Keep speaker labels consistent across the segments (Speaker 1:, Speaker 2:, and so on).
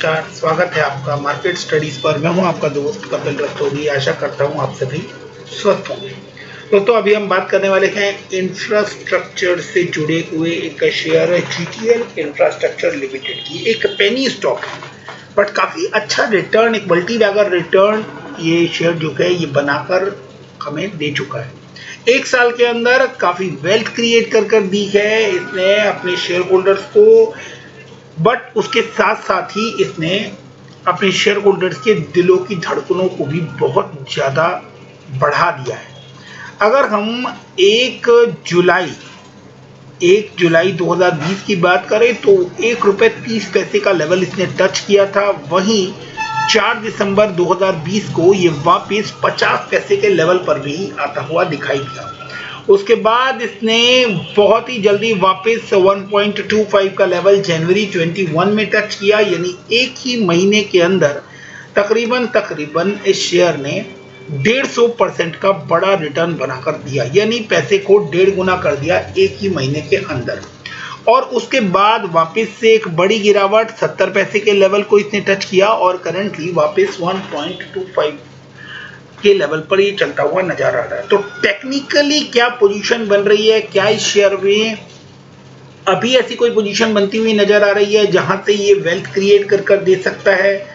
Speaker 1: नमस्कार, स्वागत है आपका मार्केट स्टडीज पर। मैं हूं आपका दोस्त कपिल रस्तोगी। आशा करता हूं आप सभी स्वस्थ होंगे। दोस्तों, अभी हम बात करने वाले हैं इंफ्रास्ट्रक्चर से जुड़े हुए एक शेयर है जीटीएल इंफ्रास्ट्रक्चर लिमिटेड की। एक पेनी स्टॉक है बट काफी अच्छा रिटर्न, एक मल्टी बैगर रिटर्न ये शेयर जो है ये बनाकर हमें दे चुका है। एक साल के अंदर काफी वेल्थ क्रिएट कर दी है इसने अपने शेयर होल्डर्स को, बट उसके साथ साथ ही इसने अपने शेयर होल्डर्स के दिलों की धड़कनों को भी बहुत ज्यादा बढ़ा दिया है। अगर हम 1 जुलाई 2020 की बात करें तो ₹1.30 का लेवल इसने टच किया था। वहीं 4 दिसंबर 2020 को ये वापस 50 पैसे के लेवल पर भी आता हुआ दिखाई दिया। उसके बाद इसने बहुत ही जल्दी वापस 1.25 का लेवल जनवरी 21 में टच किया, यानी एक ही महीने के अंदर तकरीबन इस शेयर ने 150% का बड़ा रिटर्न बनाकर दिया, यानी पैसे को 1.5 गुना कर दिया एक ही महीने के अंदर। और उसके बाद वापस से एक बड़ी गिरावट 70 पैसे के लेवल को इसने टच किया और करंटली वापस 1.25 के लेवल पर ये चलता हुआ नजर आ रहा है। तो टेक्निकली क्या पोजीशन बन रही है, क्या इस शेयर में अभी ऐसी कोई पोजीशन बनती हुई नजर आ रही है जहां से ये वेल्थ क्रिएट कर दे सकता है?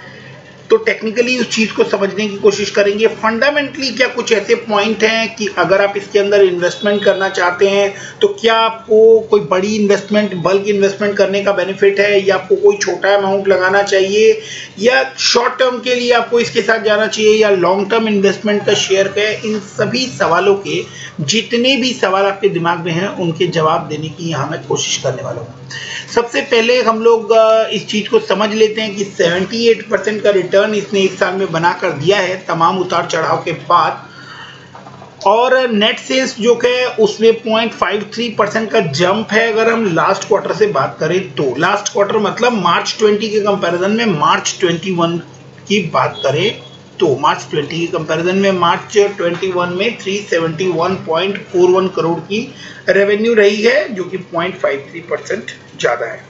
Speaker 1: तो टेक्निकली उस चीज को समझने की कोशिश करेंगे। फंडामेंटली क्या कुछ ऐसे पॉइंट हैं कि अगर आप इसके अंदर इन्वेस्टमेंट करना चाहते हैं तो क्या आपको कोई बड़ी इन्वेस्टमेंट, बल्क इन्वेस्टमेंट करने का बेनिफिट है, या आपको कोई छोटा अमाउंट लगाना चाहिए, या शॉर्ट टर्म के लिए आपको इसके साथ जाना चाहिए, या लॉन्ग टर्म इन्वेस्टमेंट का शेयर है? इन सभी सवालों के जितने भी सवाल आपके दिमाग में हैं उनके जवाब देने की यहाँ मैं कोशिश करने वाला हूँ। सबसे पहले हम लोग इस चीज को समझ लेते हैं कि 78% का रिटर्न इसने एक साल में बनाकर दिया है तमाम उतार चढ़ाव के बाद। और नेट सेल्स जो है उसमें 0.53% का जंप है। अगर हम लास्ट क्वार्टर से बात करें तो लास्ट क्वार्टर मतलब मार्च 20 के कंपैरिजन में मार्च 21 की बात करें तो मार्च 20 की कंपैरिजन में मार्च 21 में 371.41 करोड़ की रेवेन्यू रही है, जो कि 0.53% ज्यादा है।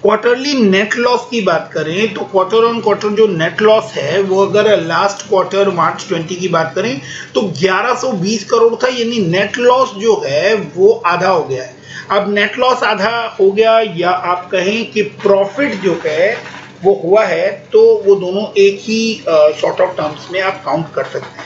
Speaker 1: क्वार्टरली नेट लॉस की बात करें तो क्वार्टर ऑन क्वार्टर जो नेट लॉस है वो अगर लास्ट क्वार्टर मार्च 20 की बात करें तो 1120 करोड़ था, यानी नेट लॉस जो है वो आधा हो गया है। अब नेट लॉस आधा हो गया या आप कहें कि प्रॉफिट जो है वो हुआ है, तो वो दोनों एक ही सॉर्ट ऑफ टर्म्स में आप काउंट कर सकते हैं।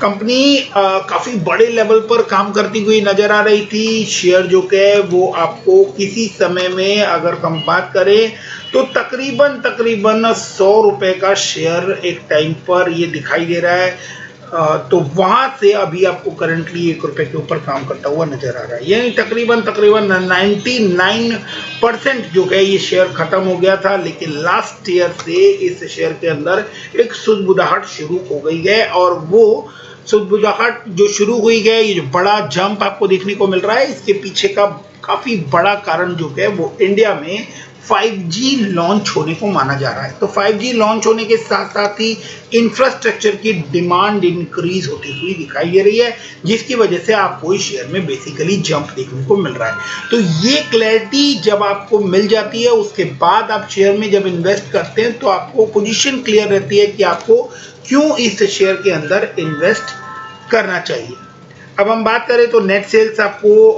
Speaker 1: कंपनी काफी बड़े लेवल पर काम करती हुई नजर आ रही थी। शेयर जो है वो आपको किसी समय में अगर हम बात करें तो तकरीबन 100 रुपए का शेयर एक टाइम पर ये दिखाई दे रहा है। तो वहां से अभी आपको करंटली ₹1 के ऊपर काम करता हुआ नजर आ रहा है, यानी तकरीबन 99% जो है ये शेयर खत्म हो गया था। लेकिन लास्ट ईयर से इस शेयर के अंदर एक सुदबुदाहट शुरू हो गई है, और वो सुदबुदाहट जो शुरू हुई है, ये जो बड़ा जंप आपको देखने को मिल रहा है, इसके पीछे का काफी बड़ा कारण जो है वो इंडिया में 5G लॉन्च होने को माना जा रहा है। तो 5G लॉन्च होने के साथ साथ ही इंफ्रास्ट्रक्चर की डिमांड इंक्रीज होती हुई दिखाई दे रही है, जिसकी वजह से आपको इस शेयर में बेसिकली जंप देखने को मिल रहा है। तो ये क्लैरिटी जब आपको मिल जाती है उसके बाद आप शेयर में जब इन्वेस्ट करते हैं तो आपको पोजीशन क्लियर रहती है कि आपको क्यों इस शेयर के अंदर इन्वेस्ट करना चाहिए। अब हम बात करें तो नेट सेल्स आपको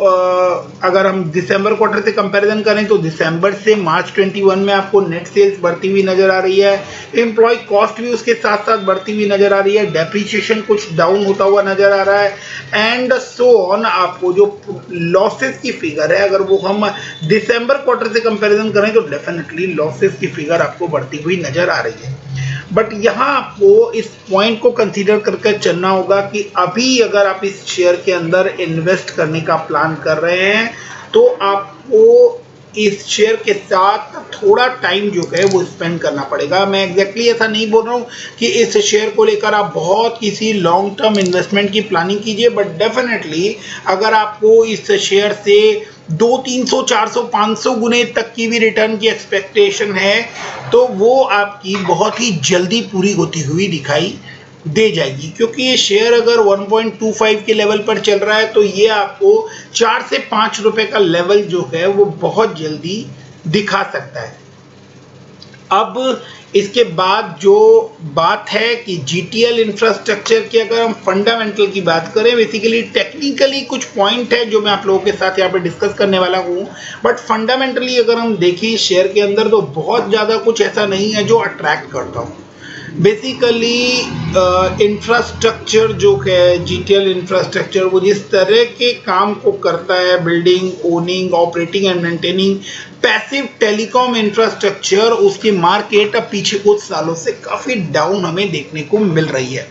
Speaker 1: अगर हम दिसंबर क्वार्टर से कंपैरिजन करें तो दिसंबर से मार्च 21 में आपको नेट सेल्स बढ़ती हुई नजर आ रही है। एम्प्लॉय कॉस्ट भी उसके साथ साथ बढ़ती हुई नजर आ रही है। डेप्रिसिएशन कुछ डाउन होता हुआ नजर आ रहा है, एंड सो ऑन। आपको जो लॉसेस की फिगर है अगर वो हम दिसंबर क्वार्टर से कंपैरिजन करें तो डेफिनेटली लॉसेस की फिगर आपको बढ़ती हुई नजर आ रही है। बट यहाँ आपको इस पॉइंट को कंसीडर करके चलना होगा कि अभी अगर आप इस शेयर के अंदर इन्वेस्ट करने का प्लान कर रहे हैं तो आपको इस शेयर के साथ थोड़ा टाइम जो है वो स्पेंड करना पड़ेगा। मैं एग्जैक्टली ऐसा नहीं बोल रहा हूँ कि इस शेयर को लेकर आप बहुत किसी लॉन्ग टर्म इन्वेस्टमेंट की प्लानिंग कीजिए, बट डेफिनेटली अगर आपको इस शेयर से 200, 300, 400, 500 गुने तक की भी रिटर्न की एक्सपेक्टेशन है तो वो आपकी बहुत ही जल्दी पूरी होती हुई दिखाई दे जाएगी, क्योंकि ये शेयर अगर 1.25 के लेवल पर चल रहा है तो ये आपको 4 से 5 रुपए का लेवल जो है वो बहुत जल्दी दिखा सकता है। अब इसके बाद जो बात है कि जीटीएल इंफ्रास्ट्रक्चर की अगर हम फंडामेंटल की बात करें, बेसिकली टेक्निकली कुछ पॉइंट है जो मैं आप लोगों के साथ यहाँ पे डिस्कस करने वाला हूँ, बट फंडामेंटली अगर हम देखें शेयर के अंदर तो बहुत ज़्यादा कुछ ऐसा नहीं है जो अट्रैक्ट करता हूँ। बेसिकली इंफ्रास्ट्रक्चर जो है जीटीएल इंफ्रास्ट्रक्चर, वो जिस तरह के काम को करता है, building, owning, operating and maintaining passive telecom infrastructure, उसकी मार्केट अब पीछे कुछ सालों से काफ़ी डाउन हमें देखने को मिल रही है।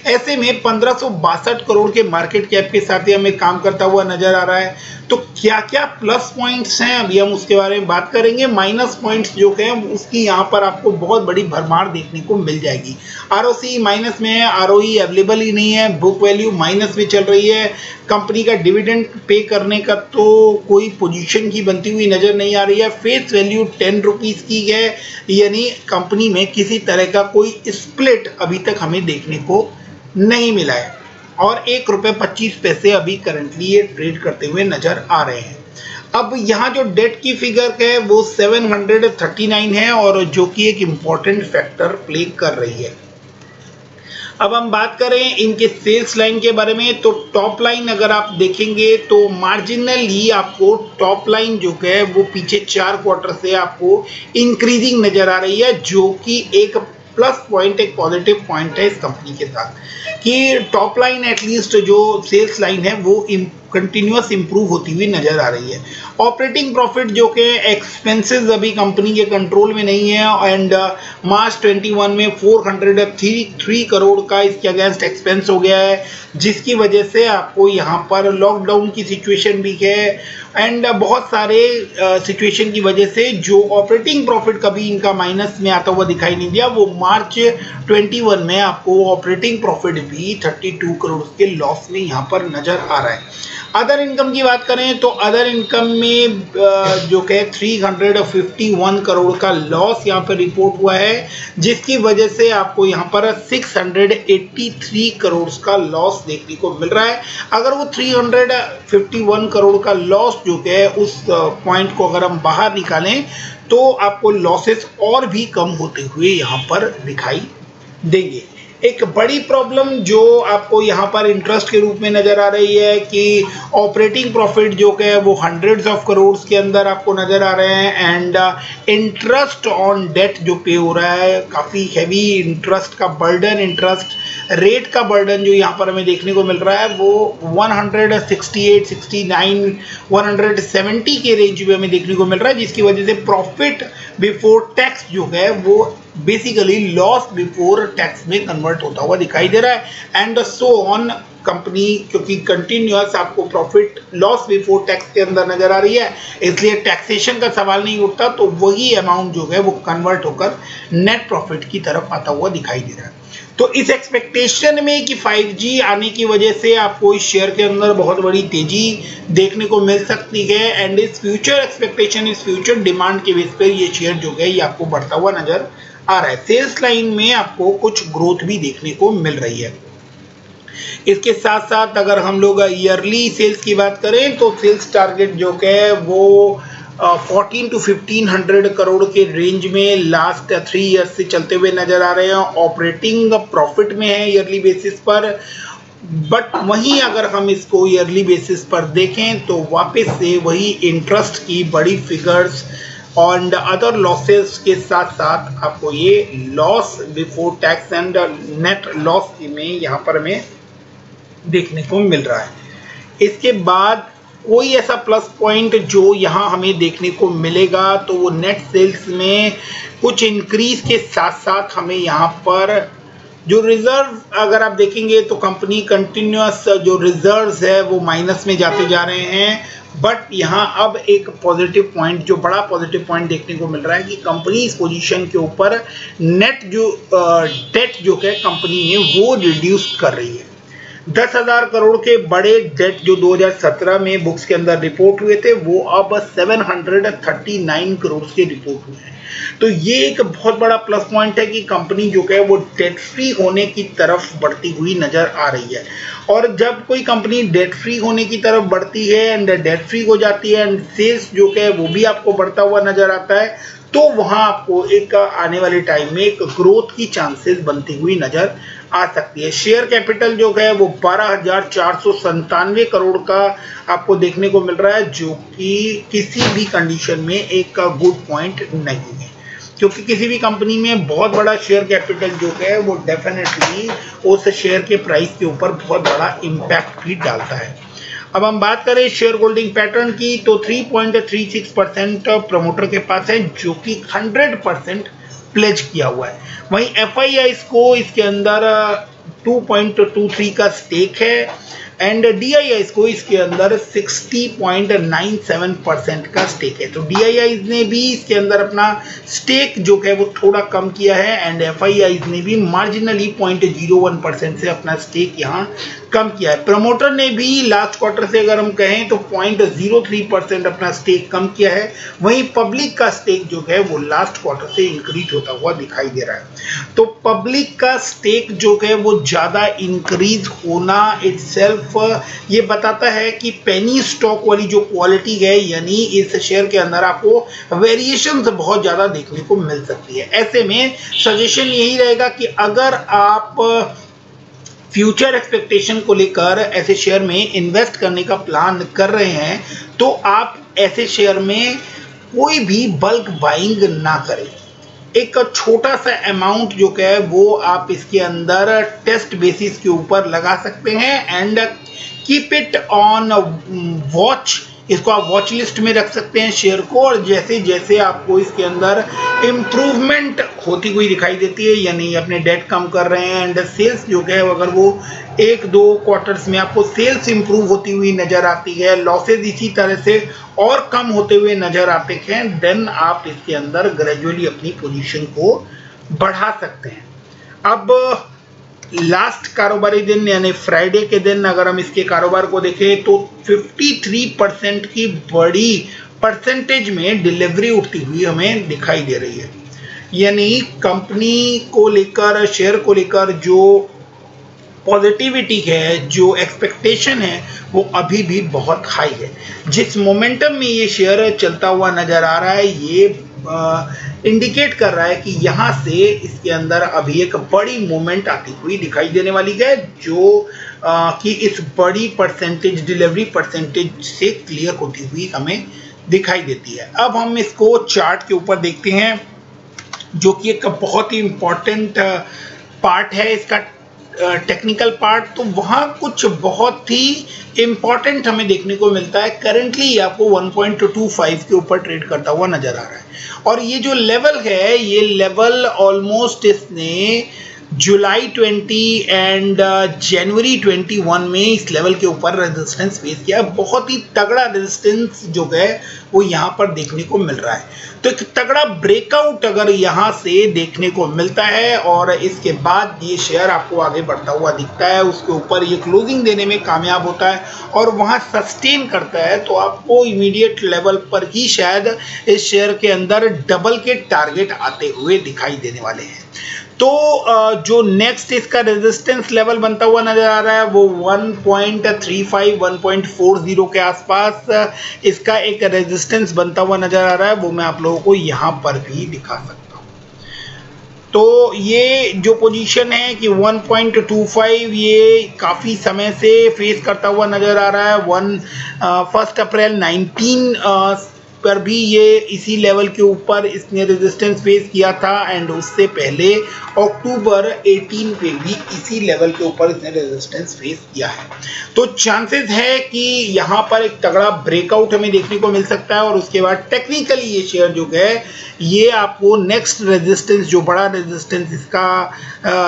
Speaker 1: ऐसे में 1562 करोड़ के मार्केट कैप के साथ ही हमें काम करता हुआ नजर आ रहा है। तो क्या क्या प्लस पॉइंट्स हैं अभी हम उसके बारे में बात करेंगे। माइनस पॉइंट्स जो हैं उसकी यहाँ पर आपको बहुत बड़ी भरमार देखने को मिल जाएगी। आरओसी माइनस में है, आरओई अवेलेबल ही नहीं है, बुक वैल्यू माइनस में चल रही है, कंपनी का डिविडेंड पे करने का तो कोई पोजीशन की बनती हुई नजर नहीं आ रही है, फेस वैल्यू 10 रुपीज की है, यानी कंपनी में किसी तरह का कोई स्प्लिट अभी तक हमें देखने को नहीं मिला है और 1 रुपये 25 पैसे अभी करंटली ये ट्रेड करते हुए नजर आ रहे हैं। अब यहाँ जो डेट की फिगर है वो 739 है और जो कि एक इम्पॉर्टेंट फैक्टर प्ले कर रही है। अब हम बात करें इनके सेल्स लाइन के बारे में, तो टॉप लाइन अगर आप देखेंगे तो मार्जिनली आपको टॉप लाइन जो है वो पीछे 4 क्वार्टर से आपको इंक्रीजिंग नजर आ रही है, जो कि एक प्लस पॉइंट, एक पॉजिटिव पॉइंट है इस कंपनी के साथ कि टॉप लाइन एटलीस्ट जो सेल्स लाइन है वो कंटिन्यूअस इंप्रूव होती हुई नजर आ रही है। ऑपरेटिंग प्रॉफिट जो कि एक्सपेंसेस अभी कंपनी के कंट्रोल में नहीं है एंड मार्च 21 में 403 करोड़ का इसके अगेंस्ट एक्सपेंस हो गया है, जिसकी वजह से आपको यहाँ पर लॉकडाउन की सिचुएशन भी है एंड बहुत सारे सिचुएशन की वजह से जो ऑपरेटिंग प्रॉफिट कभी इनका माइनस में आता हुआ दिखाई नहीं दिया, वो मार्च 21 में आपको ऑपरेटिंग प्रॉफिट भी 32 करोड़ के लॉस में यहाँ पर नजर आ रहा है। अदर इनकम की बात करें तो अदर इनकम में जो कि 351 करोड़ का लॉस यहाँ पर रिपोर्ट हुआ है, जिसकी वजह से आपको यहाँ पर 683 करोड़ का लॉस देखने को मिल रहा है। अगर वो 351 करोड़ का लॉस जो है उस पॉइंट को अगर हम बाहर निकालें तो आपको लॉसेस और भी कम होते हुए यहाँ पर दिखाई देंगे। एक बड़ी प्रॉब्लम जो आपको यहाँ पर इंटरेस्ट के रूप में नजर आ रही है कि ऑपरेटिंग प्रॉफिट जो है वो हंड्रेड्स ऑफ करोड़ के अंदर आपको नजर आ रहे हैं एंड इंटरेस्ट ऑन डेट जो पे हो रहा है, काफ़ी हैवी इंटरेस्ट का बर्डन, इंटरेस्ट रेट का बर्डन जो यहाँ पर हमें देखने को मिल रहा है वो 168, 69, 170 के रेंज में हमें देखने को मिल रहा है, जिसकी वजह से प्रॉफिट बिफोर टैक्स जो है वो बेसिकली लॉस बिफोर टैक्स में कन्वर्ट होता हुआ दिखाई दे रहा है एंड सो ऑन। कंपनी क्योंकि कंटिन्यूअस आपको प्रॉफिट लॉस बिफोर टैक्स के अंदर नजर आ रही है, इसलिए टैक्सेशन का सवाल नहीं उठता, तो वही अमाउंट जो है वो कन्वर्ट होकर नेट प्रॉफिट की तरफ आता हुआ दिखाई दे रहा है। तो इस एक्सपेक्टेशन में कि 5G आने की वजह से आपको इस शेयर के अंदर बहुत बड़ी तेजी देखने को मिल सकती है एंड इस फ्यूचर एक्सपेक्टेशन, इस फ्यूचर डिमांड के बेस पर ये शेयर जो है ये आपको बढ़ता हुआ नजर आ रहा है। सेल्स लाइन में आपको कुछ ग्रोथ भी देखने को मिल रही है। इसके साथ साथ अगर हम लोग ईयरली सेल्स की बात करें तो सेल्स टारगेट जो है वो 14 to 1500 करोड़ के रेंज में लास्ट 3 ईयर्स से चलते हुए नजर आ रहे हैं। ऑपरेटिंग प्रॉफिट में है ईयरली बेसिस पर, बट वहीं अगर हम इसको ईयरली बेसिस पर देखें तो वापस से वही इंटरेस्ट की बड़ी फिगर्स और अदर लॉसेस के साथ साथ आपको ये loss before tax and net loss में यहाँ पर हमें देखने को मिल रहा है। इसके बाद कोई ऐसा प्लस पॉइंट जो यहाँ हमें देखने को मिलेगा तो वो नेट सेल्स में कुछ इंक्रीज के साथ साथ हमें यहाँ पर जो रिजर्व अगर आप देखेंगे तो कंपनी कंटिन्यूअस जो रिजर्व्स है वो माइनस में जाते जा रहे हैं, बट यहाँ अब एक पॉजिटिव पॉइंट, जो बड़ा पॉजिटिव पॉइंट देखने को मिल रहा है कि कंपनी इस पोजीशन के ऊपर नेट जो डेट जो है कंपनी ने वो रिड्यूस कर रही है। 10,000 करोड़ के बड़े डेट जो 2017 में बुक्स के अंदर रिपोर्ट हुए थे वो अब 739 करोड़ के रिपोर्ट हुए हैं। तो ये एक बहुत बड़ा प्लस पॉइंट है कि कंपनी जो है वो डेट फ्री होने की तरफ बढ़ती हुई नजर आ रही है। और जब कोई कंपनी डेट फ्री होने की तरफ बढ़ती है एंड डेट फ्री हो जाती है एंड सेल्स जो है वो भी आपको बढ़ता हुआ नजर आता है, तो वहां आपको एक आने वाले टाइम में एक ग्रोथ की चांसेस बनती हुई नजर आ सकती है। शेयर कैपिटल जो है वो 12,497 करोड़ का आपको देखने को मिल रहा है, जो कि किसी भी कंडीशन में एक गुड पॉइंट नहीं है, क्योंकि किसी भी कंपनी में बहुत बड़ा शेयर कैपिटल जो है वो डेफिनेटली उस शेयर के प्राइस के ऊपर बहुत बड़ा इम्पैक्ट भी डालता है। अब हम बात करें शेयर होल्डिंग पैटर्न की, तो 3.36% प्रमोटर के पास है, जो कि 100% प्लेज किया हुआ है। वहीं FIIs को इसके अंदर 2.23 का स्टेक है एंड DIIs को इसके अंदर 60.97% का स्टेक है। तो DIIs ने भी इसके अंदर अपना स्टेक जो है वो थोड़ा कम किया है एंड FIIs ने भी मार्जिनली 0.01% से अपना स्टेक यहाँ कम किया है। प्रमोटर ने भी लास्ट क्वार्टर से अगर हम कहें तो 0.03% अपना स्टेक कम किया है। वहीं पब्लिक का स्टेक जो है वो लास्ट क्वार्टर से इंक्रीज होता हुआ दिखाई दे रहा है। तो पब्लिक का स्टेक जो है वो ज़्यादा इंक्रीज होना इटसेल्फ ये बताता है कि पेनी स्टॉक वाली जो क्वालिटी है, यानी इस शेयर के अंदर आपको वेरिएशंस बहुत ज़्यादा देखने को मिल सकती है। ऐसे में सजेशन यही रहेगा कि अगर आप फ्यूचर एक्सपेक्टेशन को लेकर ऐसे शेयर में इन्वेस्ट करने का प्लान कर रहे हैं, तो आप ऐसे शेयर में कोई भी बल्क बाइंग ना करें। एक छोटा सा अमाउंट जो है वो आप इसके अंदर टेस्ट बेसिस के ऊपर लगा सकते हैं and keep it on watch. इसको आप वॉच लिस्ट में रख सकते हैं शेयर को, और जैसे जैसे आपको इसके अंदर इम्प्रूवमेंट होती हुई दिखाई देती है, यानी अपने डेट कम कर रहे हैं एंड सेल्स जो है अगर वो 1-2 क्वार्टर्स में आपको सेल्स इंप्रूव होती हुई नजर आती है, लॉसेज इसी तरह से और कम होते हुए नजर आते हैं, देन आप इसके अंदर ग्रेजुअली अपनी पोजीशन को बढ़ा सकते हैं। अब लास्ट कारोबारी दिन यानी फ्राइडे के दिन अगर हम इसके कारोबार को देखें तो 53% की बड़ी परसेंटेज में डिलीवरी उठती हुई हमें दिखाई दे रही है। यानी कंपनी को लेकर, शेयर को लेकर जो पॉजिटिविटी है, जो एक्सपेक्टेशन है, वो अभी भी बहुत हाई है। जिस मोमेंटम में ये शेयर चलता हुआ नजर आ रहा है, ये इंडिकेट कर रहा है कि यहाँ से इसके अंदर अभी एक बड़ी मूवमेंट आती हुई दिखाई देने वाली है, जो कि इस बड़ी परसेंटेज, डिलीवरी परसेंटेज से क्लियर होती हुई हमें दिखाई देती है। अब हम इसको चार्ट के ऊपर देखते हैं, जो कि एक बहुत ही इम्पॉर्टेंट पार्ट है इसका, टेक्निकल पार्ट। तो वहाँ कुछ बहुत ही इम्पॉर्टेंट हमें देखने को मिलता है। करेंटली आपको 1.25 के ऊपर ट्रेड करता हुआ नजर आ रहा है, और ये जो लेवल है, ये लेवल ऑलमोस्ट इसने जुलाई 20 एंड जनवरी 21 में इस लेवल के ऊपर रेजिस्टेंस फेस किया। बहुत ही तगड़ा रेजिस्टेंस जो है वो यहाँ पर देखने को मिल रहा है। तो एक तगड़ा ब्रेकआउट अगर यहाँ से देखने को मिलता है और इसके बाद ये शेयर आपको आगे बढ़ता हुआ दिखता है, उसके ऊपर ये क्लोजिंग देने में कामयाब होता है और वहाँ सस्टेन करता है, तो आपको इमीडिएट लेवल पर ही शायद इस शेयर के अंदर डबल के टारगेट आते हुए दिखाई देने वाले हैं। तो जो नेक्स्ट इसका रेजिस्टेंस लेवल बनता हुआ नजर आ रहा है वो 1.35 1.40 के आसपास इसका एक रेजिस्टेंस बनता हुआ नजर आ रहा है, वो मैं आप लोगों को यहाँ पर भी दिखा सकता हूँ। तो ये जो पोजीशन है कि 1.25 ये काफ़ी समय से फेस करता हुआ नजर आ रहा है। 1 अप्रैल 19 पर भी ये इसी लेवल के ऊपर इसने रेजिस्टेंस फेस किया था एंड उससे पहले अक्टूबर 18 पे भी इसी लेवल के ऊपर इसने रेजिस्टेंस फेस किया है। तो चांसेस है कि यहाँ पर एक तगड़ा ब्रेकआउट हमें देखने को मिल सकता है और उसके बाद टेक्निकली ये शेयर जो है ये आपको नेक्स्ट रेजिस्टेंस, जो बड़ा रेजिस्टेंस इसका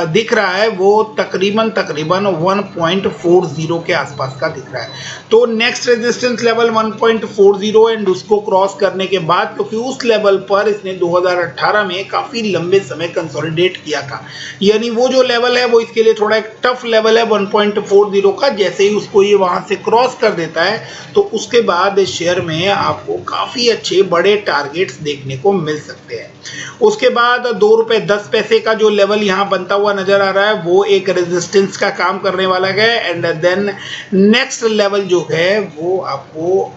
Speaker 1: दिख रहा है वो तकरीबन 1.40 के आसपास का दिख रहा है। तो नेक्स्ट रेजिस्टेंस लेवल 1.40 एंड उसको क्रॉस करने के बाद, क्योंकि उस लेवल पर इसने 2018 में काफ़ी लंबे समय कंसोलिडेट किया था, यानी वो जो लेवल है वो इसके लिए थोड़ा एक टफ लेवल है 1.40 का। जैसे ही उसको ये वहाँ से क्रॉस कर देता है तो उसके बाद इस शेयर में आपको काफ़ी अच्छे बड़े टारगेट्स देखने को मिल सकते हैं। उसके बाद 2 रुपये 10 पैसे का जो लेवल यहाँ बनता हुआ नजर आ रहा है वो एक रेजिस्टेंस का काम करने वाला है एंड देन नेक्स्ट लेवल जो है वो आपको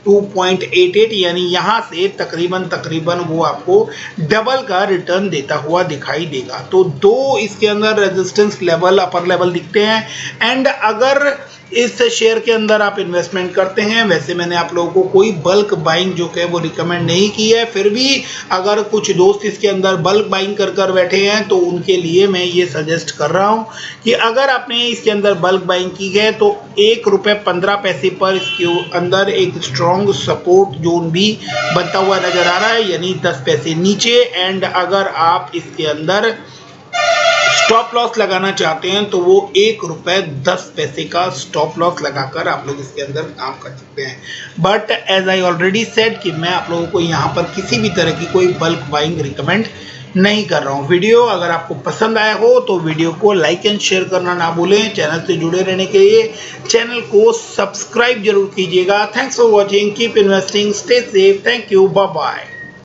Speaker 1: 2.88, यानी यहाँ से तकरीबन वो आपको डबल का रिटर्न देता हुआ दिखाई देगा। तो दो इसके अंदर रेजिस्टेंस लेवल, अपर लेवल दिखते हैं। एंड अगर इस शेयर के अंदर आप इन्वेस्टमेंट करते हैं, वैसे मैंने आप लोगों को कोई बल्क बाइंग जो है वो रिकमेंड नहीं की है, फिर भी अगर कुछ दोस्त इसके अंदर बल्क बाइंग कर बैठे हैं तो उनके लिए मैं ये सजेस्ट कर रहा हूं कि अगर आपने इसके अंदर बल्क बाइंग की है तो ₹1.15 पर इसके अंदर एक स्ट्रॉन्ग सपोर्ट जोन भी बनता हुआ नजर आ रहा है, यानी 10 पैसे नीचे। एंड अगर आप इसके अंदर स्टॉप लॉस लगाना चाहते हैं तो वो ₹1.10 का स्टॉप लॉस लगाकर आप लोग इसके अंदर काम कर सकते हैं। But as I already said कि मैं आप लोगों को यहाँ पर किसी भी तरह की कोई बल्क बाइंग रिकमेंड नहीं कर रहा हूँ। वीडियो अगर आपको पसंद आया हो तो वीडियो को लाइक एंड शेयर करना ना भूलें। चैनल से जुड़े रहने के लिए चैनल को सब्सक्राइब जरूर कीजिएगा। Thanks for watching, keep investing, stay safe, thank you, bye bye.